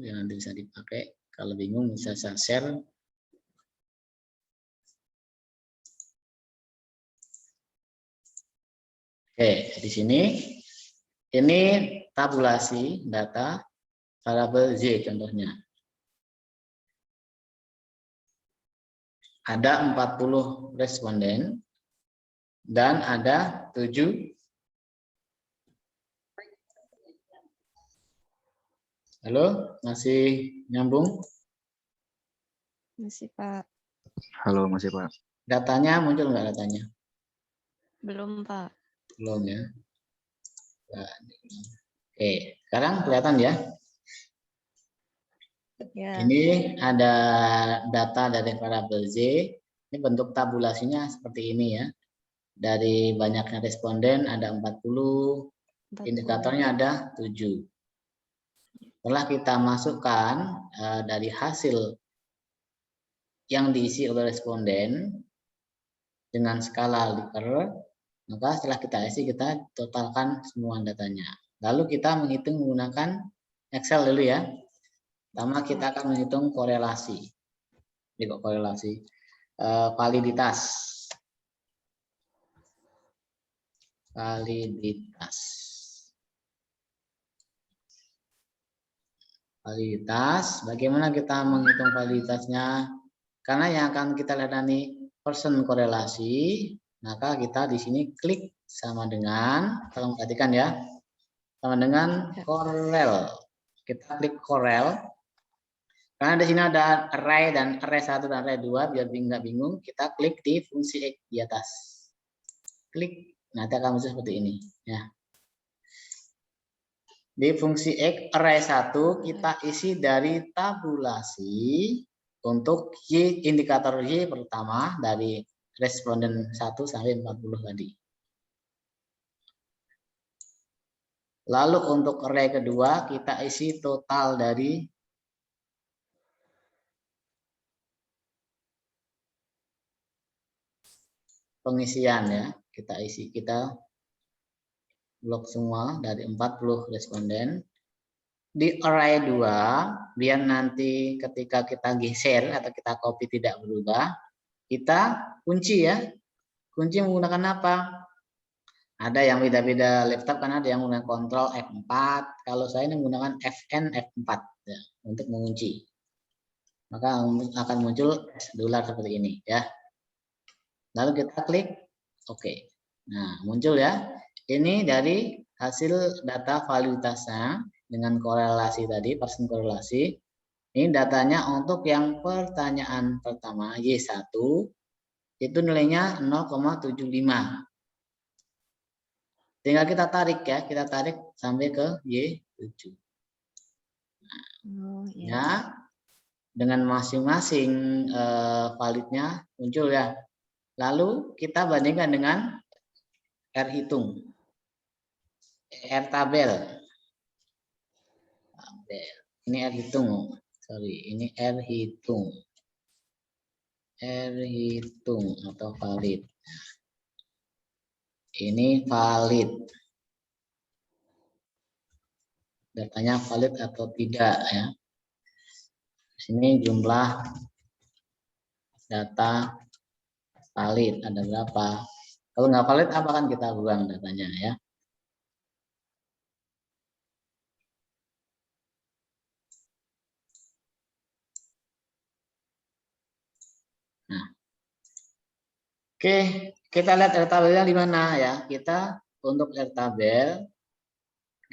yang nanti bisa dipakai. Kalau bingung bisa saya share. Oke, di sini ini tabulasi data variabel Y contohnya. Ada 40 responden dan ada 7. Halo, masih nyambung? Masih, Pak. Halo, masih Pak. Datanya muncul nggak datanya? Belum, Pak. Belum ya. Oke, sekarang kelihatan ya. Ya. Ini ada data dari variabel Z. Ini bentuk tabulasinya seperti ini ya. Dari banyaknya responden ada 40, indikatornya ada 7. Setelah kita masukkan dari hasil yang diisi oleh responden dengan skala Likert, maka setelah kita isi kita totalkan semua datanya. Lalu kita menghitung menggunakan Excel dulu ya. Pertama kita akan menghitung korelasi. Ini kok korelasi. Validitas. Validitas, bagaimana kita menghitung validitasnya? Karena yang akan kita lihat nanti person korelasi, maka kita di sini klik sama dengan, tolong perhatikan ya, sama dengan korel. Kita klik korel. Karena di sini ada array dan array 1 dan array 2, biar nggak bingung, kita klik di fungsi X di atas. Klik, nanti akan muncul seperti ini ya. Di fungsi X array 1 kita isi dari tabulasi untuk Y, indikator Y pertama dari responden 1 sampai 40 tadi. Lalu untuk array kedua kita isi total dari pengisian ya. Kita blok semua dari 40 responden. Di array 2, biar nanti ketika kita geser atau kita copy tidak berubah, kita kunci ya. Kunci menggunakan apa? Ada yang beda-beda laptop, karena ada yang menggunakan Ctrl F4. Kalau saya ini menggunakan Fn F4 ya, untuk mengunci. Maka akan muncul dolar seperti ini ya. Lalu kita klik OK. Nah, muncul ya. Ini dari hasil data validitasnya dengan korelasi tadi, person korelasi. Ini datanya untuk yang pertanyaan pertama Y1 itu nilainya 0,75. Tinggal kita tarik ya, kita tarik sampai ke Y7. Nah, ya, dengan masing-masing validnya muncul ya. Lalu kita bandingkan dengan R hitung. R tabel. Ini R hitung. Sorry, ini R hitung. R hitung atau valid. Ini valid. Datanya valid atau tidak ya. Di sini jumlah data valid ada berapa. Kalau nggak valid apa kan kita buang datanya ya. Nah, oke, kita lihat R tabelnya di mana ya. Kita untuk R tabel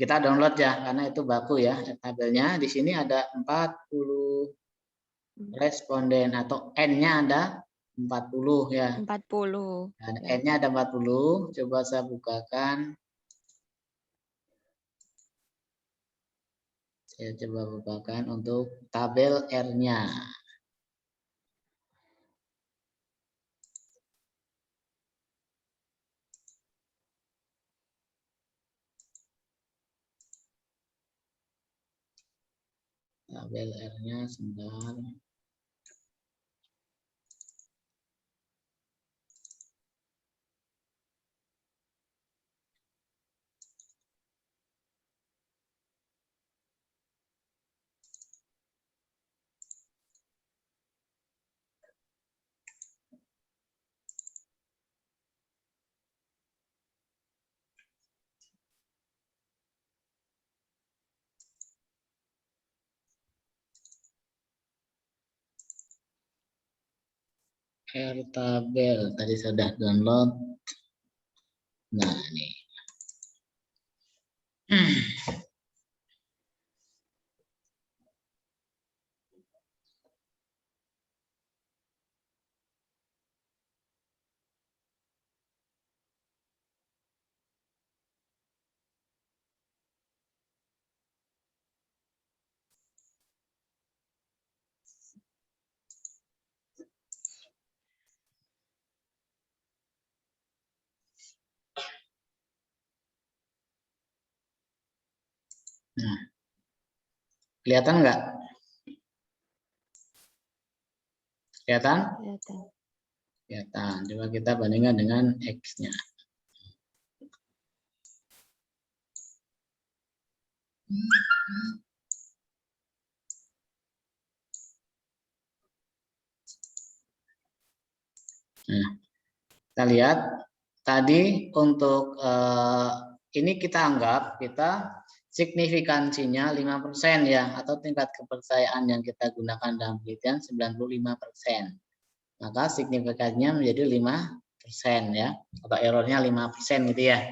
kita download ya, karena itu baku ya R tabelnya. Di sini ada 40 responden atau N-nya ada 40 ya. 40. Dan N-nya ada 40. Coba saya bukakan. Saya coba bukakan untuk tabel R-nya. Tabel R-nya sebentar. R tabel tadi sudah download. Nah, ini. Nah, kelihatan nggak? Kelihatan? Kelihatan. Kelihatan. Coba kita bandingkan dengan X-nya. Nah, kita lihat tadi untuk ini kita anggap signifikansinya 5% ya, atau tingkat kepercayaan yang kita gunakan dalam penelitian 95%. Maka signifikansinya menjadi 5% ya, atau errornya 5% gitu ya.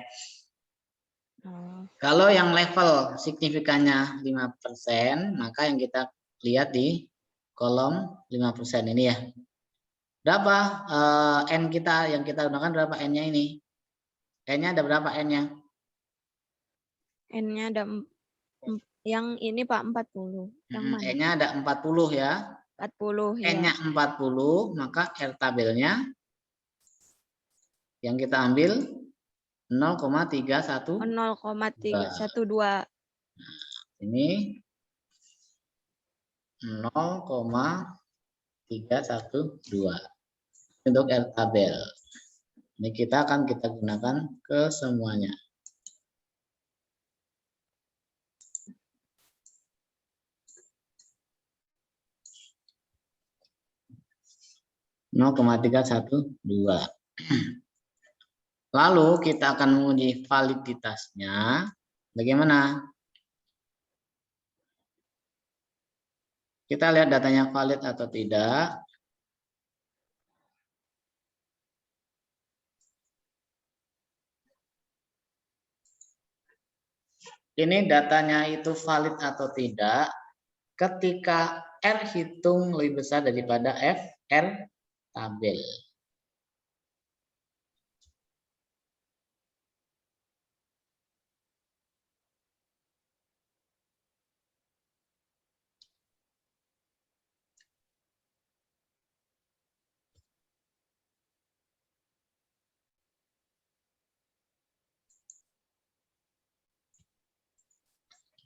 Kalau yang level signifikannya 5%, maka yang kita lihat di kolom 5% ini ya. Berapa N kita yang kita gunakan, berapa N-nya ini? N-nya ada berapa N-nya? N-nya ada yang ini Pak 40. Yang mana? N-nya ada 40 ya. 40 ya. N-nya 40, maka R tabelnya yang kita ambil 0,31. 0,312. Ini 0,312 untuk R tabel. Ini kita gunakan ke semuanya. (0,312). Lalu kita akan menguji validitasnya. Bagaimana? Kita lihat datanya valid atau tidak. Ini datanya itu valid atau tidak ketika R hitung lebih besar daripada R tabel.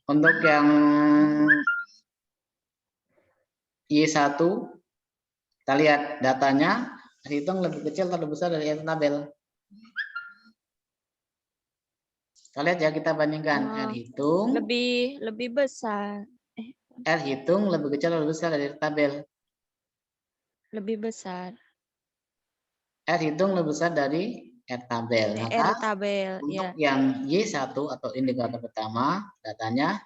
Untuk yang Y1, kita lihat datanya hitung lebih kecil atau lebih besar dari R tabel. Kita lihat ya, kita bandingkan. R hitung lebih besar. R hitung lebih kecil atau lebih besar dari R tabel. Lebih besar. R hitung lebih besar dari R tabel. Maka R tabel untuk ya. yang Y1 atau indikator pertama, datanya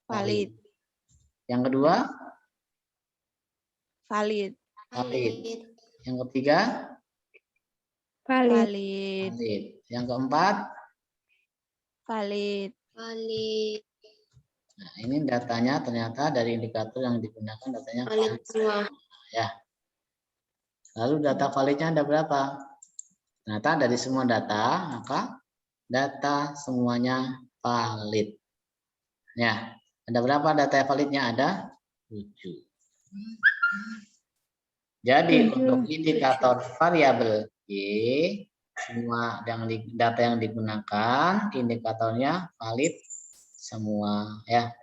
Valid. Yang kedua? Valid. Yang ketiga? Valid. Yang keempat? Valid. Nah, ini datanya ternyata dari indikator yang digunakan datanya valid semua. Ya. Lalu data validnya ada berapa? Ternyata dari semua data, maka data semuanya valid. Ya, ada berapa data validnya? Ada 7. Jadi untuk indikator variabel Y, semua data yang digunakan indikatornya valid semua ya.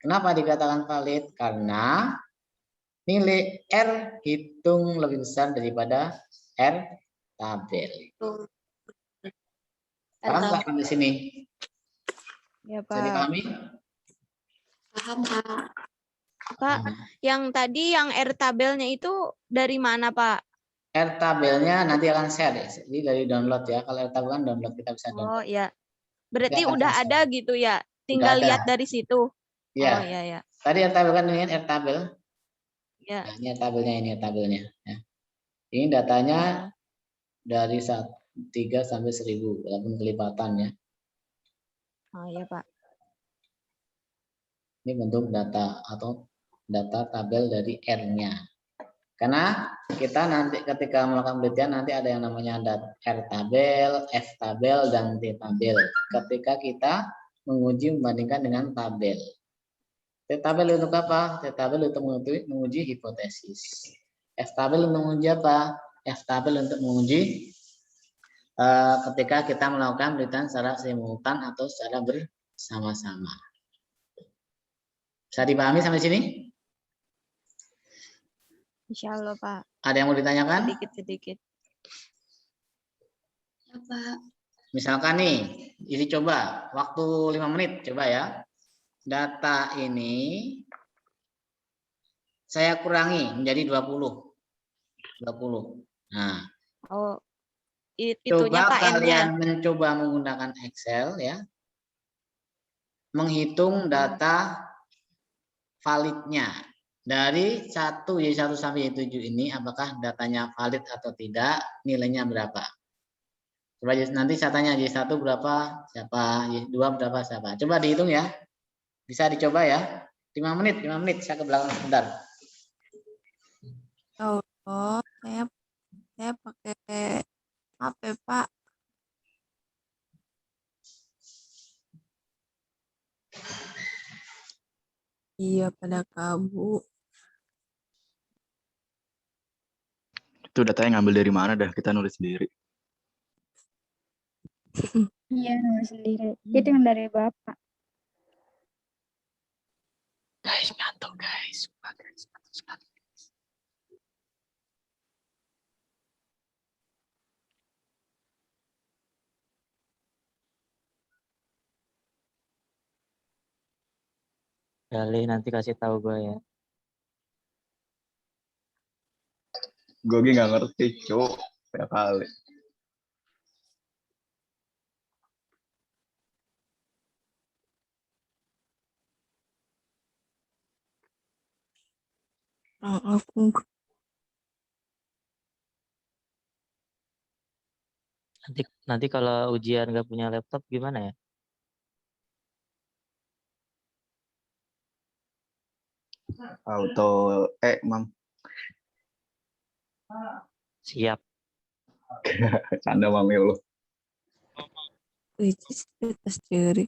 Kenapa dikatakan valid? Karena nilai R hitung lebih besar daripada R tabel. Paham nggak di sini? Ya, Bisa Pak. dipahami? Paham, Pak. Pak, yang tadi yang R tabelnya itu dari mana, Pak? R tabelnya nanti akan share ya. Jadi dari download ya. Kalau R tabel kan download, kita bisa download. Oh ya. Berarti Nanti akan udah share. ada gitu ya. Tinggal Udah ada. lihat dari situ. Ya. Oh ya. Tadi R tabel kan ini R tabel. Ya. Nah, ini R tabelnya, ini R tabelnya. Ya. Ini datanya dari 3 sampai 1000 walaupun kelipatan ya. Oh iya Pak. Ini bentuk data atau data tabel dari R-nya. Karena kita nanti ketika melakukan penelitian nanti ada yang namanya R tabel, F tabel, dan T tabel. Ketika kita menguji membandingkan dengan tabel. T tabel untuk apa? T tabel untuk menguji hipotesis. F tabel untuk menguji apa? F tabel untuk menguji ketika kita melakukan penelitian secara simultan atau secara bersama-sama. Bisa dipahami sampai sini? Insya Allah Pak. Ada yang mau ditanyakan? Sedikit-sedikit. Ya, Pak. Misalkan nih, ini coba waktu 5 menit coba ya. Data ini saya kurangi menjadi 20. Nah, Oh, itunya coba Pak kalian M-nya. mencoba menggunakan Excel ya. Menghitung data validnya. Dari 1 sampai Y7 ini apakah datanya valid atau tidak, nilainya berapa? Coba nanti saya tanya Y1 berapa, siapa, Y2 berapa, siapa. Coba dihitung ya. Bisa dicoba ya. 5 menit, saya ke belakang sebentar. Oh, saya pakai HP, Pak. Iya, pada kabur. Itu datanya ngambil dari mana dah? Kita nulis sendiri. Iya, nulis sendiri. Itu yang dari Bapak. Guys, ngantuk guys. Kali nanti kasih tahu gue ya. Gue nggak ngerti, cuk. Ya kali. Aku Nanti kalau ujian nggak punya laptop gimana ya? Auto, Mam. Siap. Canda mami lu. kritis atas ceri.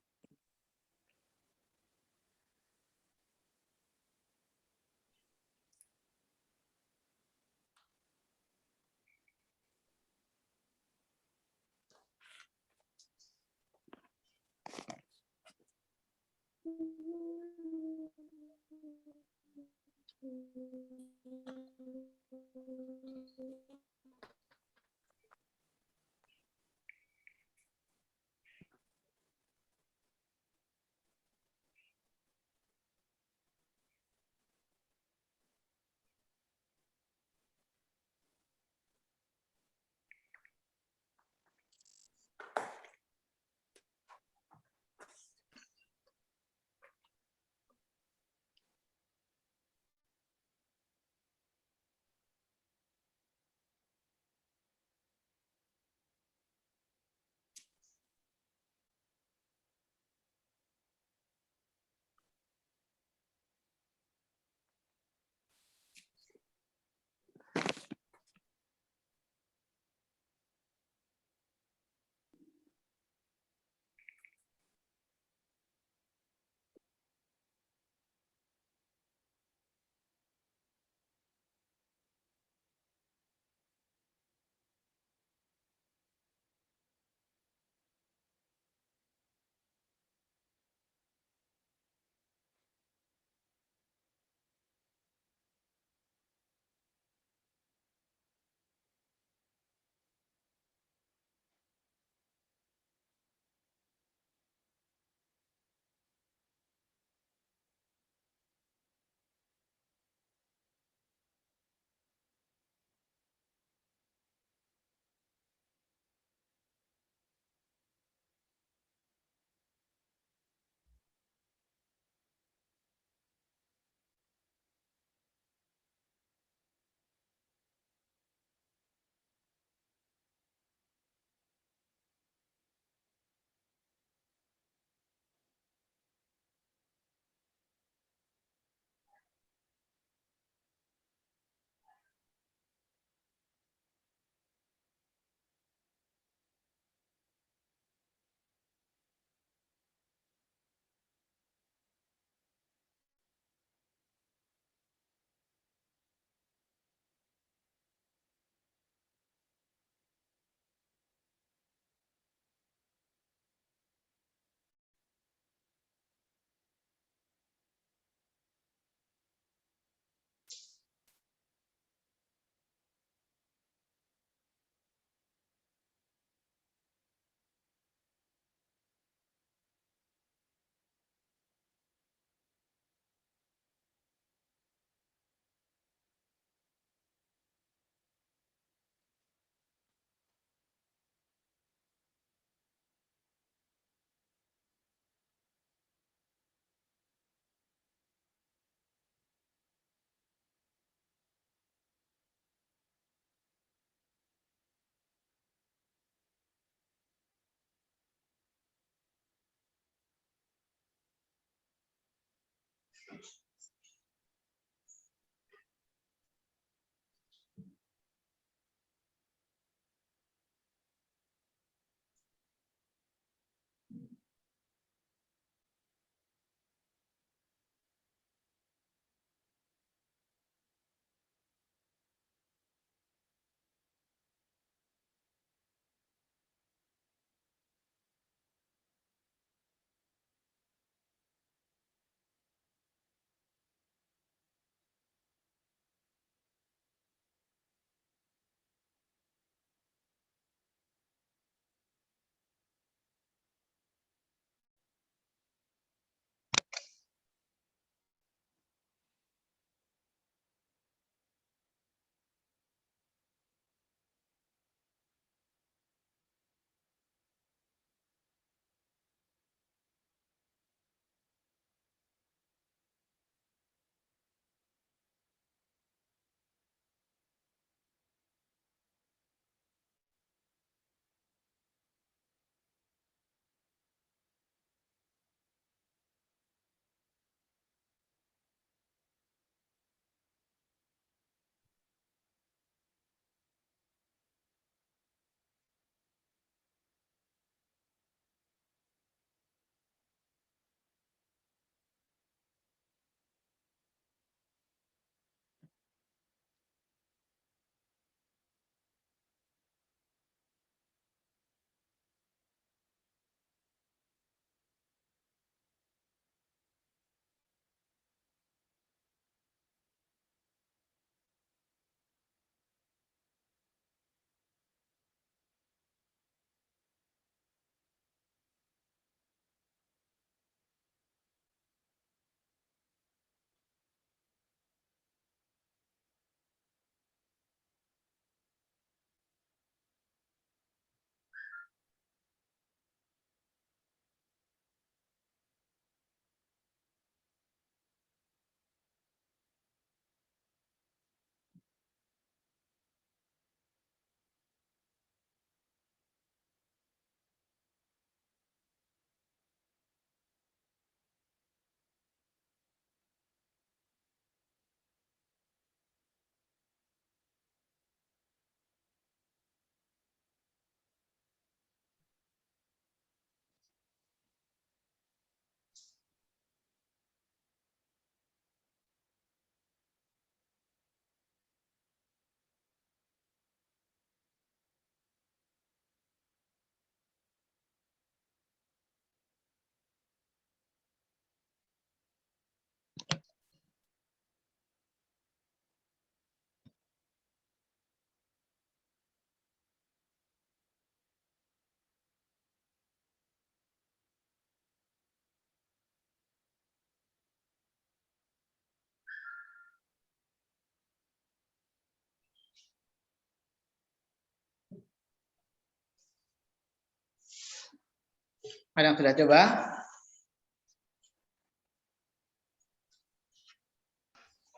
Ada yang sudah coba?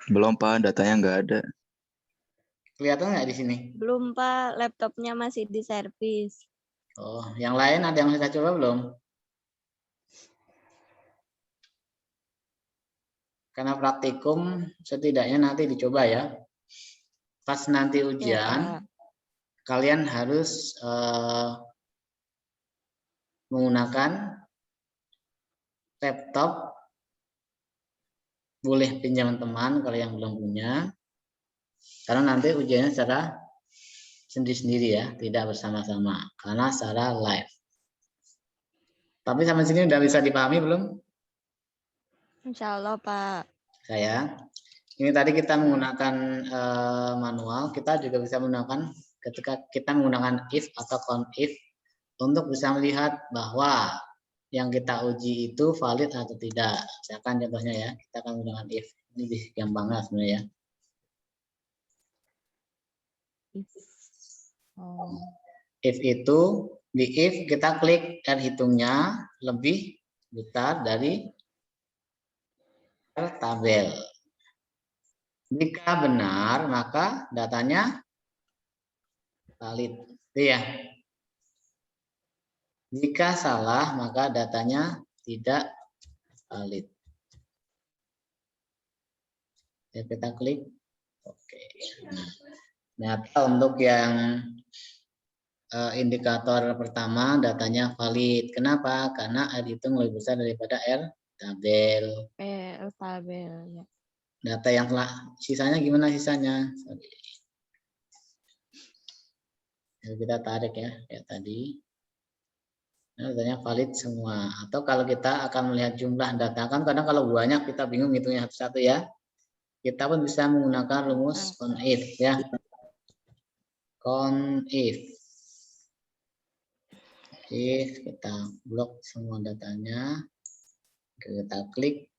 Belum Pak, datanya nggak ada. Kelihatan nggak di sini? Belum, Pak. Laptopnya masih di servis. Oh, yang lain ada yang sudah coba belum? Karena praktikum setidaknya nanti dicoba ya. Pas nanti Ya, ujian, Pak. kalian harus menggunakan laptop. Boleh pinjam teman kalau yang belum punya. Karena nanti ujiannya secara sendiri-sendiri ya, tidak bersama-sama. Karena secara live. Tapi sampai sini udah bisa dipahami belum? Insya Allah, Pak. Saya. Ini tadi kita menggunakan manual, kita juga bisa menggunakan ketika kita menggunakan if atau count if untuk bisa melihat bahwa yang kita uji itu valid atau tidak. Misalkan contohnya ya, kita akan menggunakan if. Ini gampang banget sebenarnya ya. If itu, di if kita klik dan hitungnya lebih besar dari tabel. Jika benar, maka datanya valid. Itu ya. Jika salah, maka datanya tidak valid. Ya, kita klik. Oke. Nah, untuk yang indikator pertama datanya valid. Kenapa? Karena R hitung lebih besar daripada R tabel. tabel ya. Data yang telah sisanya gimana sisanya? Sorry. Kita tarik ya, kayak tadi. Nah, datanya valid semua. Atau kalau kita akan melihat jumlah data, kan kadang kalau banyak kita bingung hitungnya satu-satu ya. Kita pun bisa menggunakan rumus CONIF ya. CONIF. If kita blok semua datanya, kita klik.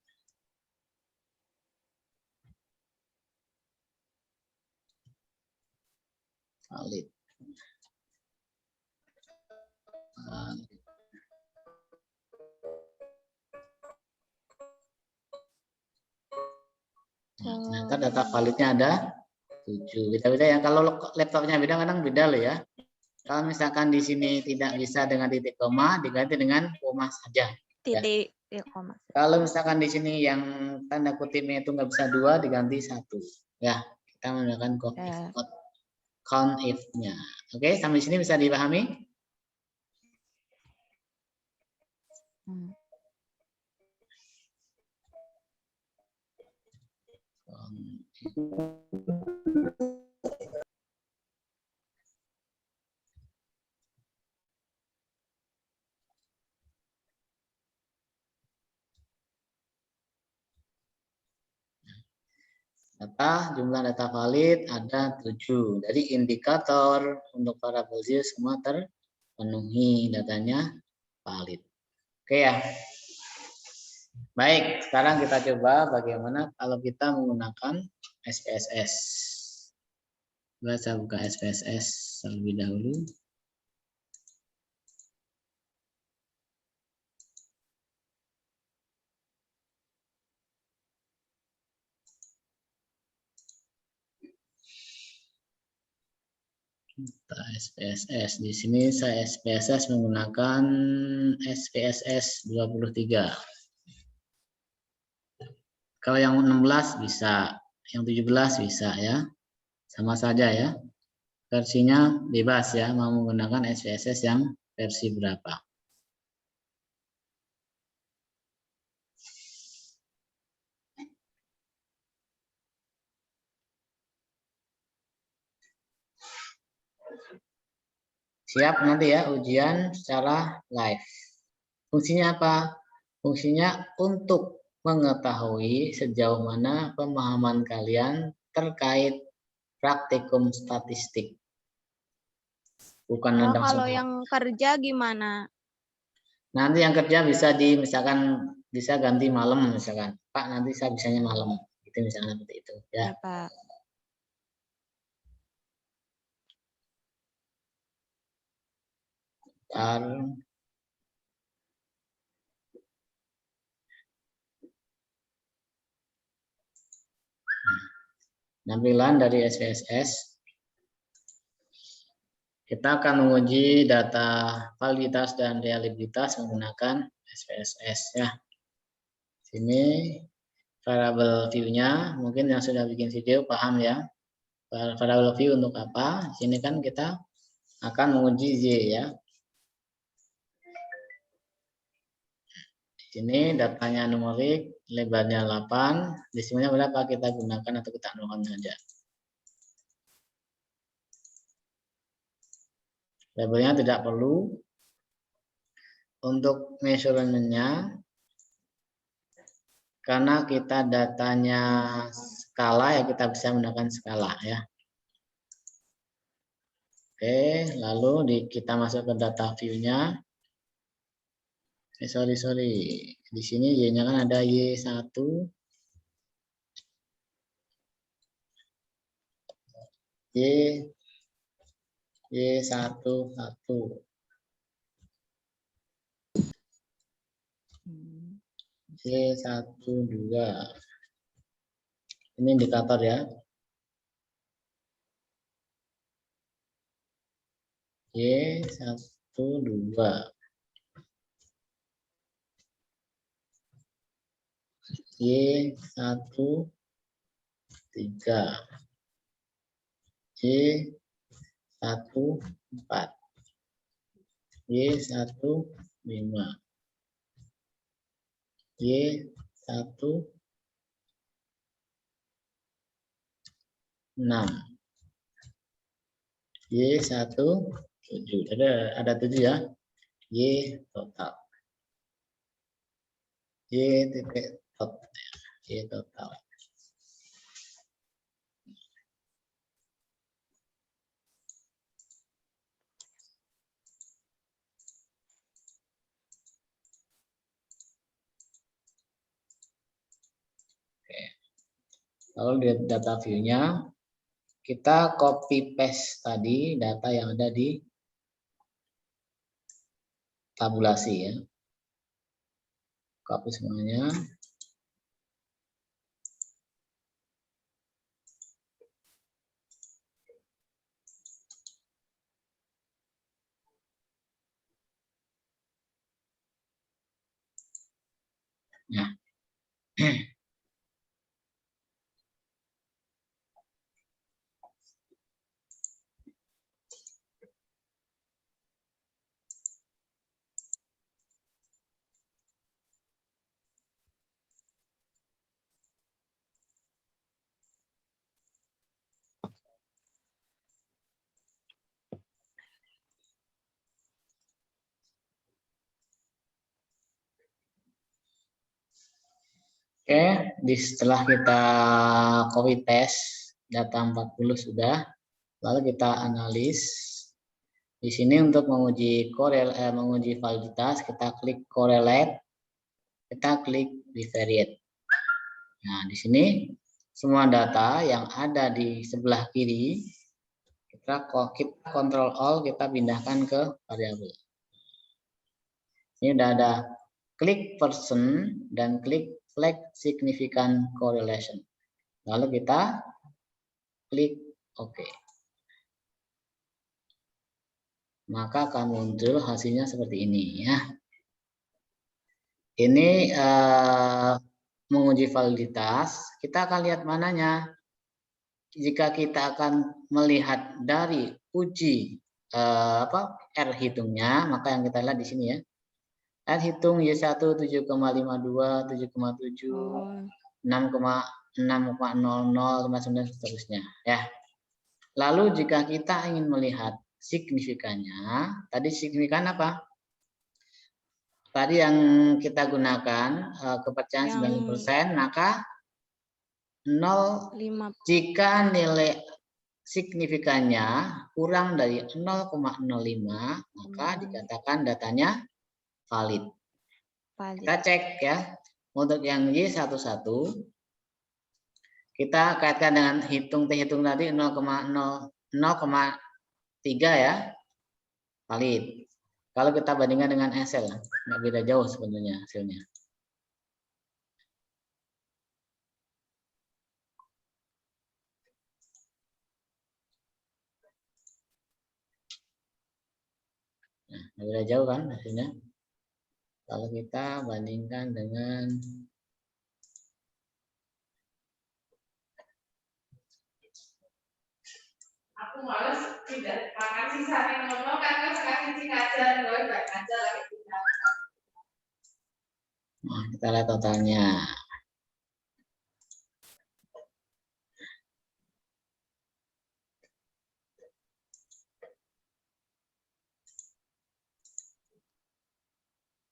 Valid. Nah, ternyata data validnya ada 7. Beda-beda ya. Kalau laptopnya beda, kadang beda loh ya. Kalau misalkan di sini tidak bisa dengan titik koma, diganti dengan koma saja. Titik ya, koma. Kalau misalkan di sini yang tanda kutipnya itu nggak bisa 2, diganti 1. Ya, kita menggunakan CONIF-nya. Oke, sampai sini bisa dipahami? Jumlah data valid ada 7. Jadi indikator untuk variabel Z semua terpenuhi, datanya valid. Oke ya. Baik, sekarang kita coba bagaimana kalau kita menggunakan SPSS. Saya buka SPSS terlebih dahulu. SPSS. Di sini saya SPSS menggunakan SPSS 23. Kalau yang 16 bisa, yang 17 bisa ya. Sama saja ya. Versinya bebas ya, mau menggunakan SPSS yang versi berapa. Siap nanti ya ujian secara live. Fungsinya apa? Fungsinya untuk mengetahui sejauh mana pemahaman kalian terkait praktikum statistik. Bukan tentang Kalau semua. yang kerja gimana? Nanti yang kerja bisa misalkan bisa ganti malam misalkan. Pak, nanti saya bisanya malam. Itu misalnya seperti itu ya. Ya, Pak. Tampilan dari SPSS. Kita akan menguji data validitas dan reliabilitas menggunakan SPSS ya. Sini variable view-nya, mungkin yang sudah bikin video paham ya. Variable view untuk apa? Sini kan kita akan menguji Y ya. Di sini datanya numerik, lebarnya 8, desimalnya berapa kita gunakan atau kita nolkan saja. Labelnya tidak perlu. Untuk measurementnya, karena kita datanya skala ya kita bisa menggunakan skala ya. Oke, lalu kita masuk ke data view-nya. Sorry. Di sini Y-nya kan ada Y1. Y11. Y12. Ini indikator ya. Y12. Y13. Y14, Y15, Y16, Y17, ada 7 ya. Y total. Y titik total. Y total. Lalu di data view-nya kita copy paste tadi data yang ada di tabulasi ya. Copy semuanya. Nah. Oke, setelah kita copy paste data 40 sudah, lalu kita analis. Di sini untuk menguji menguji validitas, kita klik correlate, kita klik bivariate. Nah, di sini semua data yang ada di sebelah kiri, kita Ctrl Alt, kita pindahkan ke variabel. Ini udah ada klik person dan klik flag significant correlation. Lalu kita klik OK. Maka akan muncul hasilnya seperti ini ya. Ini menguji validitas. Kita akan lihat mananya. Jika kita akan melihat dari uji R hitungnya, maka yang kita lihat di sini ya. R hitung Y1 7,52, 7,7, 6,00, 59 seterusnya ya. Lalu jika kita ingin melihat signifikannya, tadi signifikan apa? Tadi yang kita gunakan kepercayaan 90%, maka 0 jika nilai signifikannya kurang dari 0,05, maka dikatakan datanya valid. Kita cek ya. Untuk yang Y11 kita kaitkan dengan hitung tadi 0,3 ya, valid. Kalau kita bandingkan dengan Excel, nggak beda jauh sebenarnya hasilnya. Nah, nggak beda jauh kan hasilnya. Kalau kita bandingkan dengan Aku males tidak makan sisanya ngomong kan kasih ngajar loh enggak ngajar lagi. Nah, kita lihat totalnya.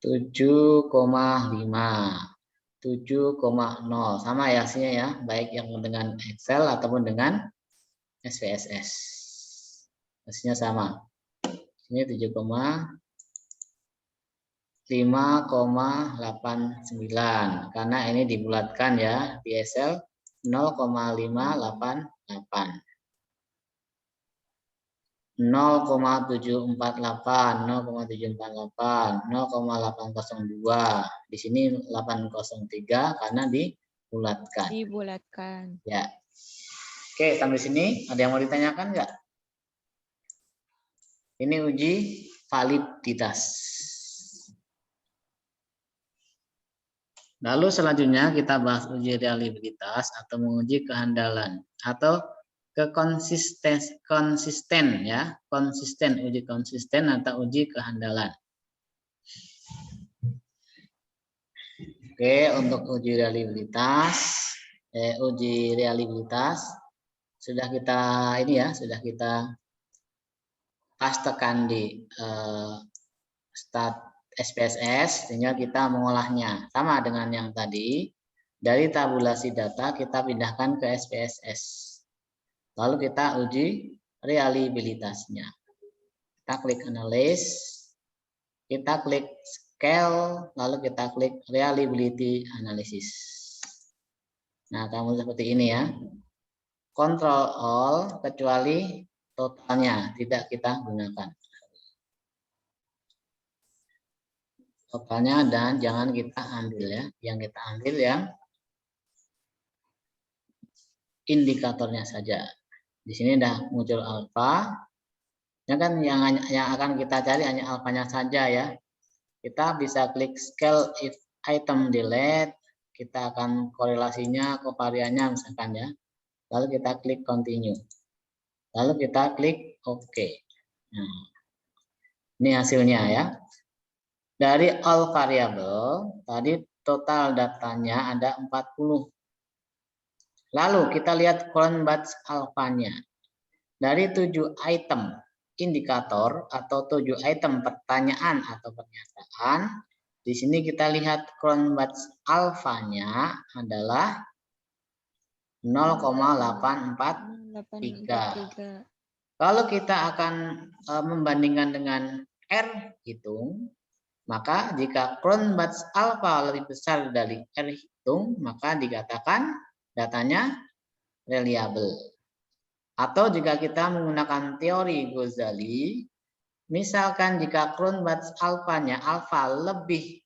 Tujuh koma 7,0 sama ya hasilnya ya, baik yang dengan Excel ataupun dengan SPSS. Hasilnya sama. Ini 7,5,89 karena ini dibulatkan ya di Excel 0,588. 0,748, 0,748, 0,802. Di sini 803 karena dibulatkan. Ya. Oke, sampai sini ada yang mau ditanyakan nggak? Ini uji validitas. Lalu selanjutnya kita bahas uji reliabilitas atau menguji kehandalan atau konsisten ya, uji konsisten atau uji kehandalan. Oke, untuk uji reliabilitas sudah kita sudah kita pastekan di stat SPSS, tinggal kita mengolahnya sama dengan yang tadi. Dari tabulasi data kita pindahkan ke SPSS. Lalu kita uji reliabilitasnya. Kita klik analyze, kita klik scale, lalu kita klik reliability analysis. Nah, kamu seperti ini ya. Control all kecuali totalnya tidak kita gunakan. Totalnya dan jangan kita ambil ya. Yang kita ambil yang indikatornya saja. Di sini udah muncul alfa. Ya kan yang akan kita cari hanya alfanya saja ya. Kita bisa klik scale if item delete. Kita akan korelasinya, kovariannya misalkan ya. Lalu kita klik continue. Lalu kita klik OK. Nah, ini hasilnya ya. Dari all variable, tadi total datanya ada 40. Lalu kita lihat current batch alfanya. Dari 7 item indikator atau 7 item pertanyaan atau pernyataan, di sini kita lihat current batch alfanya adalah 0,843. Kalau kita akan membandingkan dengan R hitung, maka jika current batch alpha lebih besar dari R hitung, maka dikatakan datanya reliable. Atau jika kita menggunakan teori Ghazali, misalkan jika current batch alfanya alpha lebih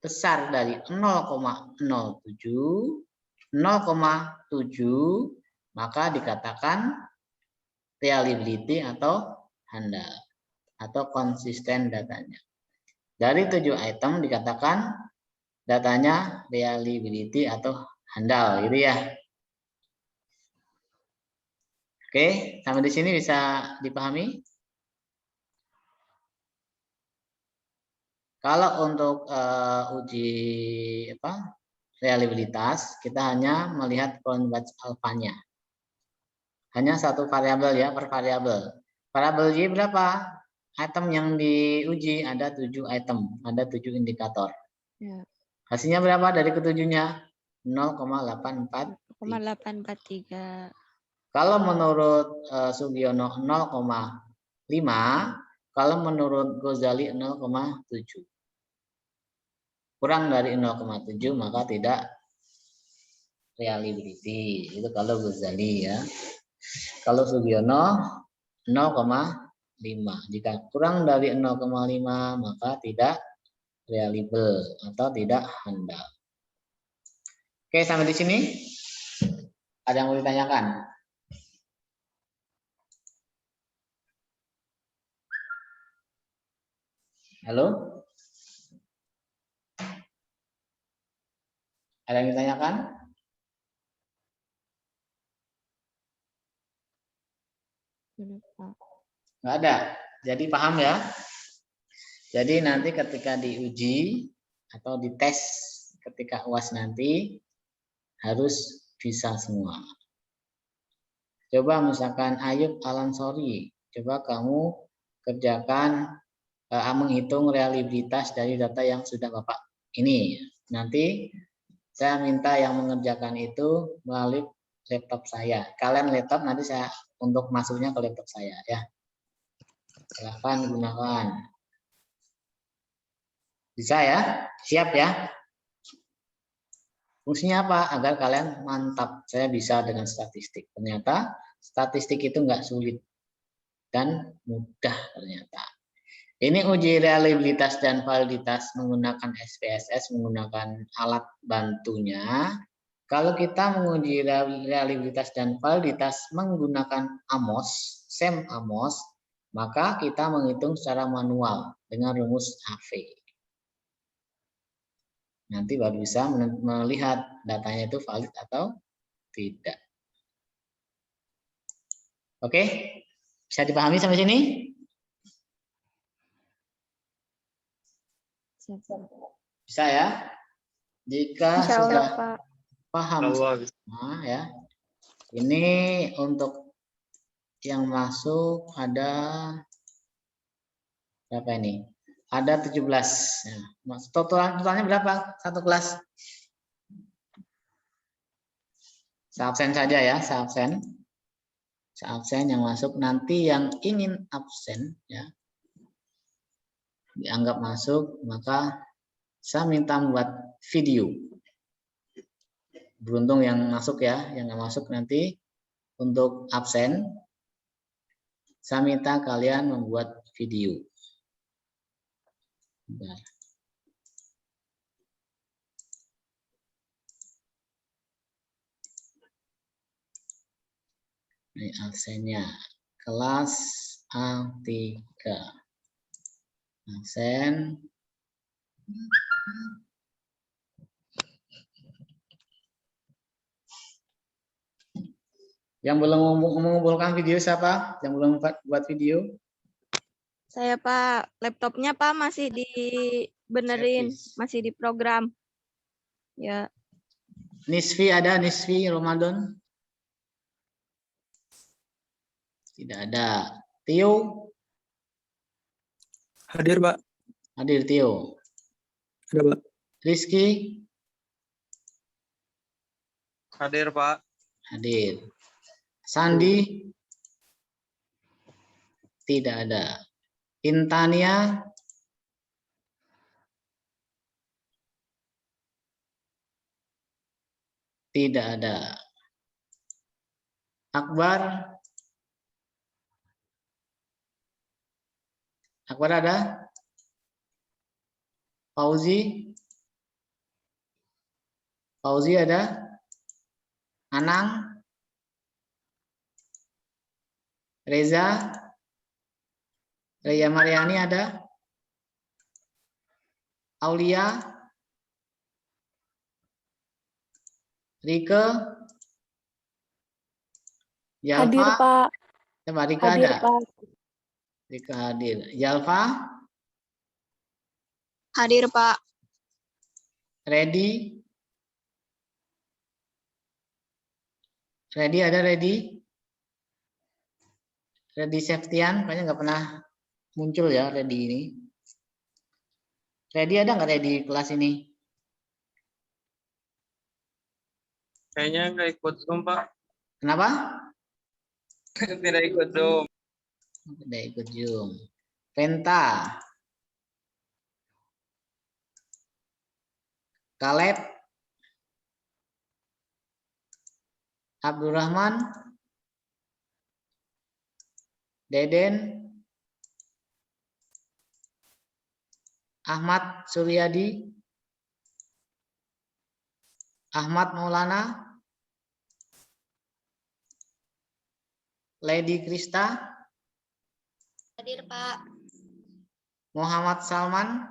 besar dari 0,07, maka dikatakan reliability atau handal atau konsisten datanya. Dari 7 item dikatakan datanya reliability atau handal gitu ya. Oke, sampai di sini bisa dipahami? Kalau untuk uji reliabilitas, kita hanya melihat current batch alfanya. Hanya satu variabel ya, per variabel. Variabel Y berapa? Item yang diuji ada 7 item, ada 7 indikator. Ya. Hasilnya berapa dari ketujuhnya? 0,843. Kalau menurut Sugiono 0,5, kalau menurut Ghazali 0,7. Kurang dari 0,7 maka tidak reliability. Itu kalau Ghazali ya. Kalau Sugiono 0,5. Jika kurang dari 0,5 maka tidak reliable atau tidak handal. Oke, sampai di sini. Ada yang mau ditanyakan? Halo? Ada yang ditanyakan? Nggak ada. Jadi paham ya? Jadi nanti ketika diuji atau dites ketika UAS nanti harus bisa semua. Coba misalkan Ayub Alansori, coba kamu kerjakan menghitung reliabilitas dari data yang sudah Bapak ini. Nanti saya minta yang mengerjakan itu melalui laptop saya. Kalian laptop nanti saya untuk masuknya ke laptop saya ya. Silahkan gunakan. Bisa ya? Siap ya? Fungsinya apa? Agar kalian mantap. Saya bisa dengan statistik. Ternyata statistik itu nggak sulit dan mudah ternyata. Ini uji reliabilitas dan validitas menggunakan SPSS, menggunakan alat bantunya. Kalau kita menguji reliabilitas dan validitas menggunakan AMOS, SEM AMOS, maka kita menghitung secara manual dengan rumus AV. Nanti baru bisa melihat datanya itu valid atau tidak. Oke, bisa dipahami sampai sini? Bisa ya? Jika Insya Allah, sudah Pak. paham semua ya. Ini untuk yang masuk ada berapa ini? Ada 17. Ya. Totalnya berapa? Satu kelas? Seabsen saja ya, seabsen. Seabsen yang masuk, nanti yang ingin absen ya dianggap masuk, maka saya minta membuat video. Beruntung yang masuk ya, yang nggak masuk nanti untuk absen, saya minta kalian membuat video. Bentar. Ini absennya, kelas A3. Absen. Yang belum mengumpulkan video siapa? Yang belum buat video? Saya Pak, laptopnya Pak masih dibenerin, Servis. masih diprogram. Ya, Nisfi ada, Nisfi Ramadan? Tidak ada. Tio? Hadir, Pak. Hadir Tio. Ada, Pak. Rizky? Hadir, Pak. Hadir. Sandi? Tidak ada. Intania? Tidak ada. Akbar? Akbar ada? Fauzi? Fauzi ada? Anang? Reza? Reza Mariani ada? Aulia? Rike? Yalfa? Hadir, Pak. Coba Rika Hadir, ada? Pak. Rika hadir. Yalfa? hadir Pak. Ready? Ready ada Ready? Ready Septian, kayaknya nggak pernah muncul ya Ready ini. Ready ada nggak Ready kelas ini? Kayaknya nggak ikut Zoom, Pak. Kenapa? Tidak ikut Zoom. Tidak ikut Zoom. Penta. Kaleb. Abdurrahman. Deden. Ahmad Suryadi. Ahmad Maulana. Lady Krista. Hadir Pak. Muhammad Salman.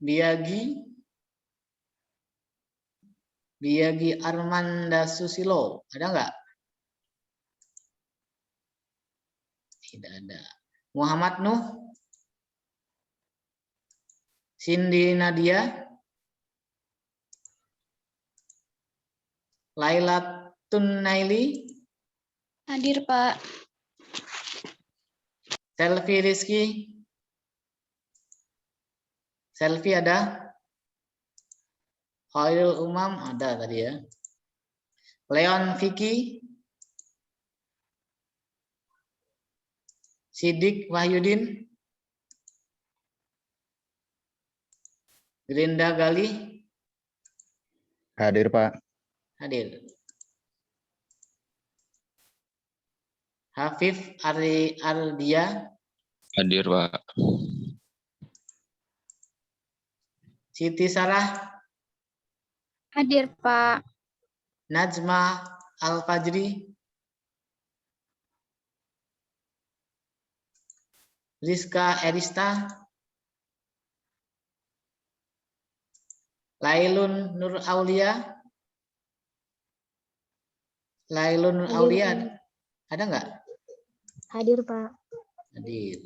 Biagi. Biagi Armanda Susilo. Ada nggak? Tidak ada. Muhammad Nuh. Cindy Nadia. Laila Tunaili. Hadir Pak. Selfie Rizky. Selfie ada? Khairul Umam ada tadi ya. Leon Vicky. Sidik Wahyudin. Grinda Gali. Hadir, Pak. Hadir. Hafif Ardia. Hadir, Pak. Siti Sarah. Hadir, Pak. Najma Al-Fajri. Rizka Erista. Lailun Nur Aulia. Lailun Nur Hadir, Aulia Pak. ada nggak? Hadir, Pak. Hadir.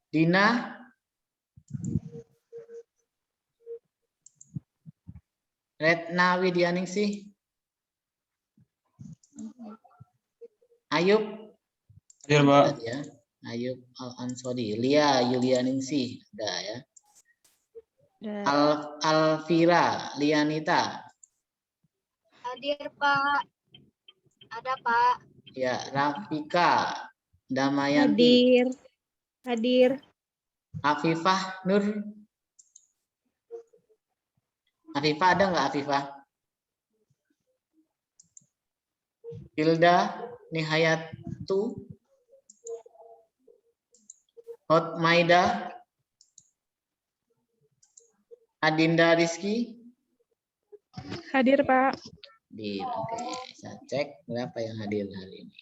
Dina. Retna Widianingsih. Ayub. Hadir, Pak. Ada ya. Ayub Al-Ansori. Lia Yulianingsih. Ada ya. Alvira Lianita. Hadir, Pak. Ada, Pak. Ya, Rafika Damayanti. Hadir. Afifah Nur. Afifah ada nggak Afifah? Hilda Nihayatu. Hot Maida. Adinda Rizky. Hadir, Pak. Hadir. Oke, saya cek berapa yang hadir hari ini.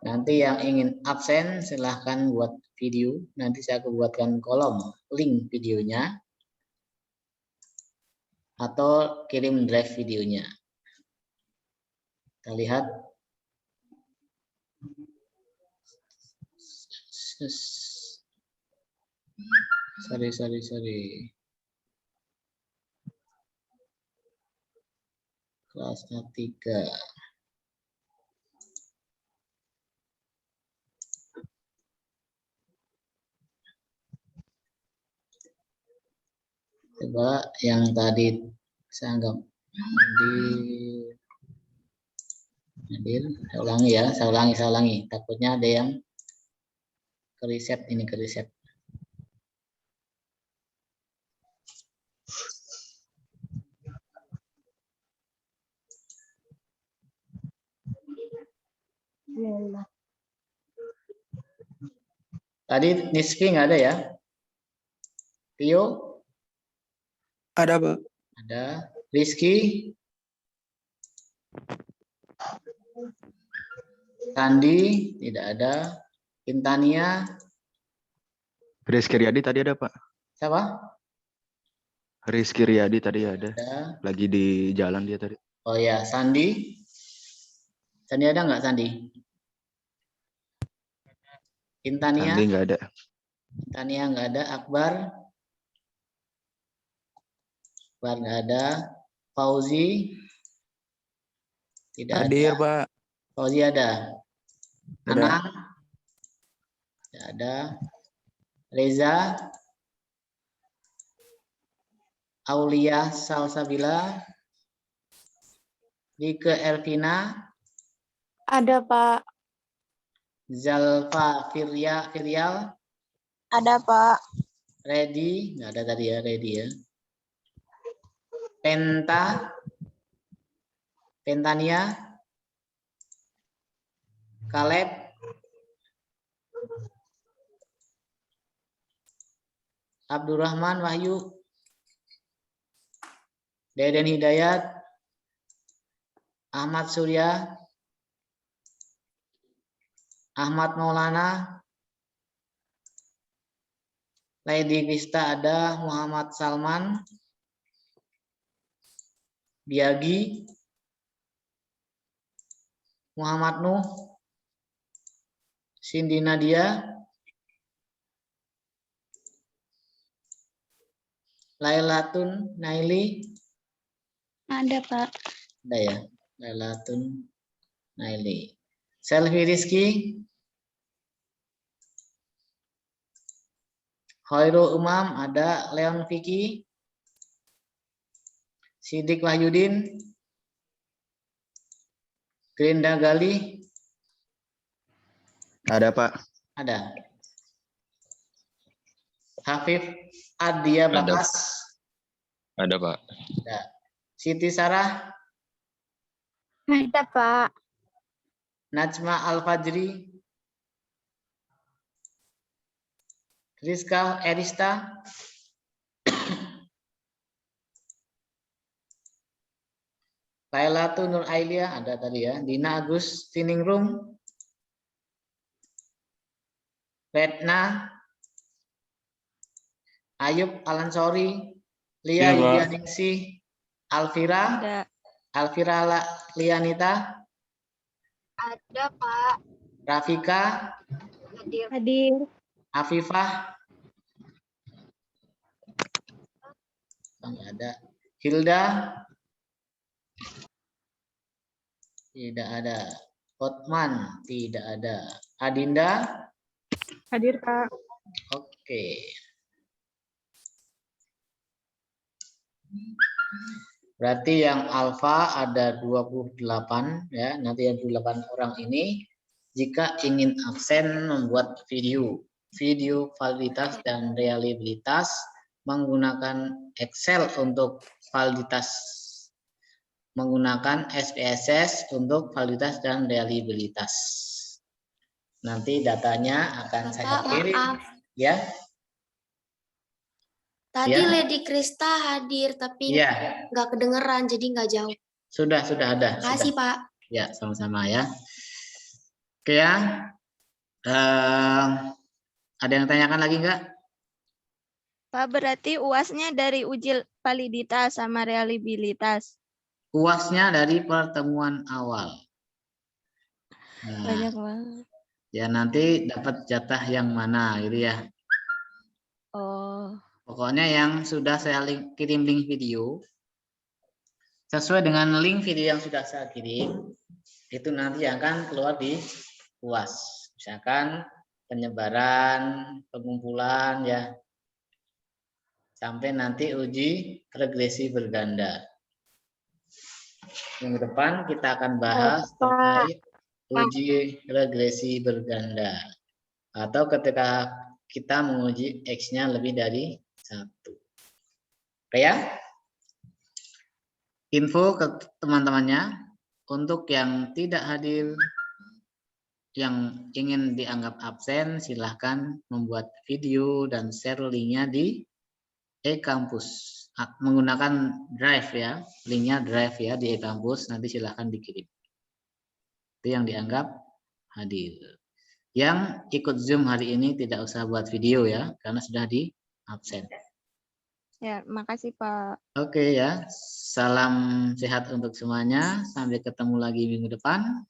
Nanti yang ingin absen silahkan buat video. Nanti saya akan buatkan kolom link videonya atau kirim drive videonya. Kita lihat. Sorry. Kelas A3. Coba yang tadi saya anggap hadir. Saya ulangi. Takutnya ada yang ke reset. Tadi Nisfi nggak ada ya? Tio? Ada, Pak. Ada. Rizky? Sandi? Tidak ada. Intania? Rizky Riyadi tadi ada, Pak. Siapa? Rizky Riyadi tadi ada. Ada. Lagi di jalan dia tadi. Oh ya, Sandi? Sandi ada nggak Sandi? Intania? Sandi nggak ada. Intania nggak ada. Akbar? Akbar nggak ada. Fauzi? Tidak Hadir, ada. Pak. Fauzi ada. Ada. Anang? Tidak ada. Reza? Aulia Salsabila? Rike Elvina? Ada, Pak. Zalfa Firial? Ada, Pak. Ready? Nggak ada tadi ya, Ready ya. Pentania? Kaleb? Abdurrahman Wahyu? Deden Hidayat? Ahmad Surya? Ahmad Maulana? Lady Krista ada. Muhammad Salman? Biagi? Muhammad Nuh? Cindy Nadia? Lailatun Naili? Ada, Pak. Ada ya, Lailatun Naili. Selvi Rizky? Khairul Umam ada. Leon Vicky? Sidik Wahyudin? Grinda Gali? Ada, Pak. Ada. Hafif Adia Bakas? Ada, Pak. Ada. Siti Sarah? Ada, Pak. Najma Al-Fajri? Rizka Erista? Lailatul Nur Ailia ada tadi ya. Dina Agus Tiningrum? Retna? Ayub Alansori? Lia Iya, Pak. Yudianingsih, Alvira, Ada. Alvira Lianita, Ada, Pak. Rafika, Hadir. Afifah, nggak ada. Hilda, tidak ada. Hotman, tidak ada. Adinda, Hadir, Pak. oke. Berarti yang alfa ada 28 ya. Nanti yang 28 orang ini jika ingin absen membuat video validitas dan reliabilitas menggunakan Excel untuk validitas, menggunakan SPSS untuk validitas dan reliabilitas. Nanti datanya akan saya kirim ya. Tadi Ya. Lady Krista hadir, tapi Iya, nggak kedengeran, jadi nggak jauh. sudah ada. Makasih, Sudah. Pak. Ya, sama-sama ya. Oke ya. Ada yang tanyakan lagi nggak? Pak, berarti UAS-nya dari uji validitas sama reliabilitas. UAS-nya dari pertemuan awal. Nah, Banyak banget. ya nanti dapat jatah yang mana gitu ya. Oh, Pokoknya yang sudah saya kirim link video, sesuai dengan link video yang sudah saya kirim, itu nanti akan keluar di UAS. Misalkan penyebaran, pengumpulan ya, sampai nanti uji regresi berganda. Minggu depan kita akan bahas terkait uji regresi berganda. Atau ketika kita menguji X-nya lebih dari 1. Oke ya? Info ke teman-temannya, untuk yang tidak hadir, yang ingin dianggap absen, silahkan membuat video dan share linknya di e-kampus. Menggunakan drive ya, linknya drive ya di e-kampus, nanti silahkan dikirim. Itu yang dianggap hadir. Yang ikut Zoom hari ini tidak usah buat video ya, karena sudah di absen. ya, makasih Pak. Oke ya, salam sehat untuk semuanya. Sampai ketemu lagi minggu depan.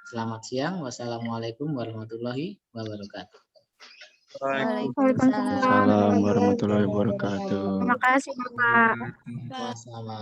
Selamat siang. Wassalamualaikum warahmatullahi wabarakatuh. Waalaikumsalam. Assalamualaikum warahmatullahi wabarakatuh. Terima kasih, Bapak. Sama-sama.